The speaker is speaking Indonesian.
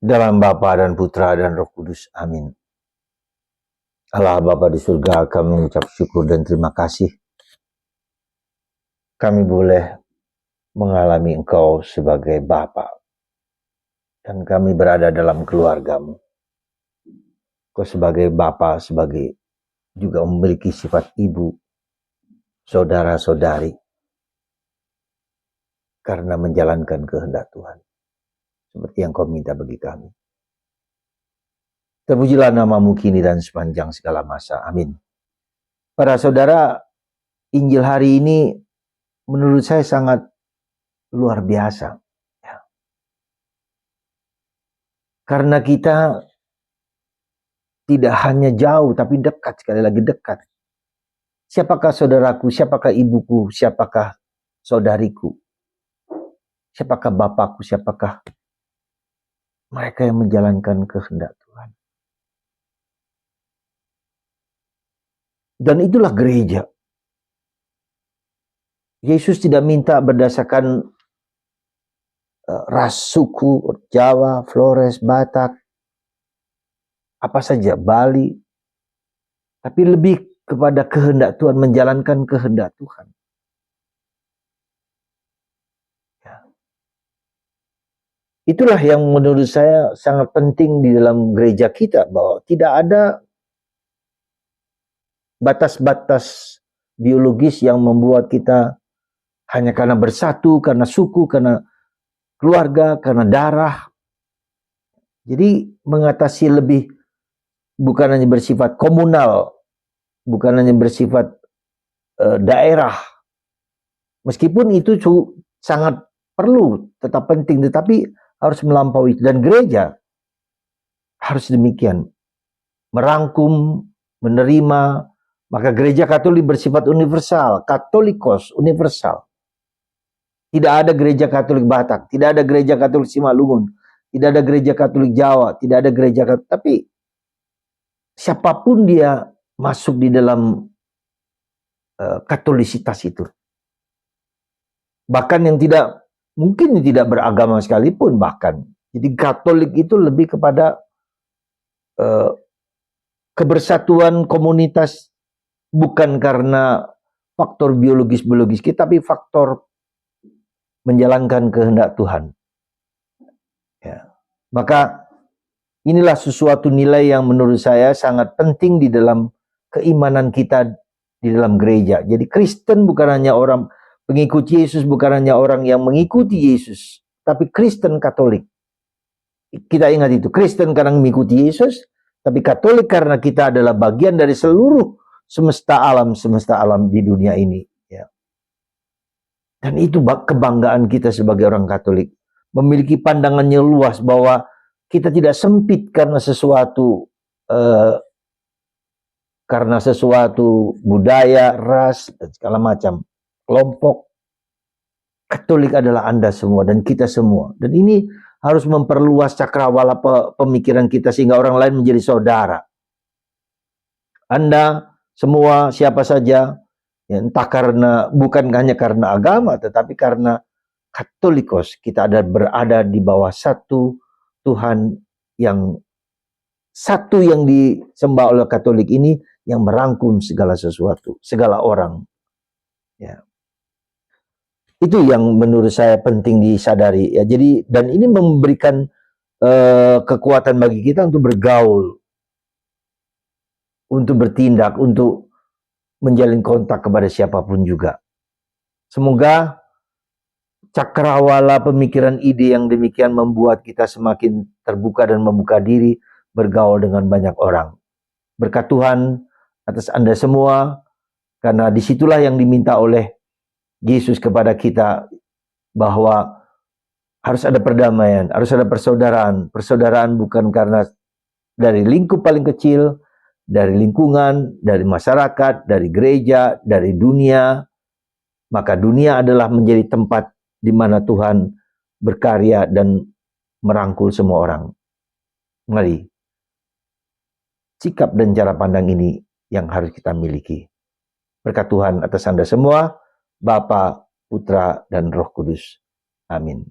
Dalam Bapa dan Putra dan Roh Kudus. Amin. Allah Bapa di surga, kami mengucap syukur dan terima kasih. Kami boleh mengalami Engkau sebagai Bapa. Dan kami berada dalam keluargamu. Engkau sebagai Bapa, sebagai juga memiliki sifat ibu, saudara-saudari. Karena menjalankan kehendak Tuhan. Seperti yang Kau minta bagi kami. Terpujilah namamu kini dan sepanjang segala masa. Amin. Para saudara, Injil hari ini menurut saya sangat luar biasa. Ya. Karena kita tidak hanya jauh, tapi dekat, sekali lagi dekat. Siapakah saudaraku, siapakah ibuku, siapakah saudariku, siapakah bapakku, siapakah mereka yang menjalankan kehendak Tuhan. Dan itulah gereja. Yesus tidak minta berdasarkan ras, suku, Jawa, Flores, Batak, apa saja, Bali. Tapi lebih kepada kehendak Tuhan, menjalankan kehendak Tuhan. Ya. Itulah yang menurut saya sangat penting di dalam gereja kita, bahwa tidak ada batas-batas biologis yang membuat kita hanya karena bersatu, karena suku, karena keluarga, karena darah. Jadi mengatasi lebih, bukan hanya bersifat komunal, bukan hanya bersifat daerah. Meskipun itu sangat perlu, tetap penting, tetapi harus melampaui. Dan gereja harus demikian. Merangkum, menerima. Maka gereja Katolik bersifat universal, katolikos, universal. Tidak ada gereja Katolik Batak, tidak ada gereja Katolik Simalungun, tidak ada gereja Katolik Jawa, tidak ada gereja Katolik. Tapi siapapun dia masuk di dalam katolisitas itu. Bahkan yang tidak, mungkin tidak beragama sekalipun bahkan. Jadi Katolik itu lebih kepada kebersatuan komunitas, bukan karena faktor biologis kita, tapi faktor menjalankan kehendak Tuhan. Ya. Maka inilah sesuatu nilai yang menurut saya sangat penting di dalam keimanan kita di dalam gereja. Jadi Kristen bukan hanya orang pengikut Yesus, bukan hanya orang yang mengikuti Yesus, tapi Kristen Katolik. Kita ingat itu, Kristen karena mengikuti Yesus, tapi Katolik karena kita adalah bagian dari seluruh semesta alam di dunia ini. Ya. Dan itu kebanggaan kita sebagai orang Katolik. Memiliki pandangannya luas bahwa kita tidak sempit karena sesuatu budaya, ras, dan segala macam kelompok. Katolik adalah Anda semua dan kita semua. Dan ini harus memperluas cakrawala pemikiran kita sehingga orang lain menjadi saudara. Anda semua, siapa saja, ya, entah karena, bukan hanya karena agama, tetapi karena Katolikos, kita berada di bawah satu Tuhan yang satu, yang disembah oleh Katolik ini, yang merangkum segala sesuatu, segala orang. Ya. Itu yang menurut saya penting disadari. Ya. Jadi, dan ini memberikan kekuatan bagi kita untuk bergaul, untuk bertindak, untuk menjalin kontak kepada siapapun juga. Semoga cakrawala pemikiran ide yang demikian membuat kita semakin terbuka dan membuka diri bergaul dengan banyak orang. Berkat Tuhan atas Anda semua, karena disitulah yang diminta oleh Yesus kepada kita, bahwa harus ada perdamaian, harus ada persaudaraan. Persaudaraan bukan karena dari lingkup paling kecil, dari lingkungan, dari masyarakat, dari gereja, dari dunia. Maka dunia adalah menjadi tempat di mana Tuhan berkarya dan merangkul semua orang. Mari, sikap dan cara pandang ini yang harus kita miliki. Berkat Tuhan atas Anda semua, Bapa, Putra, dan Roh Kudus. Amin.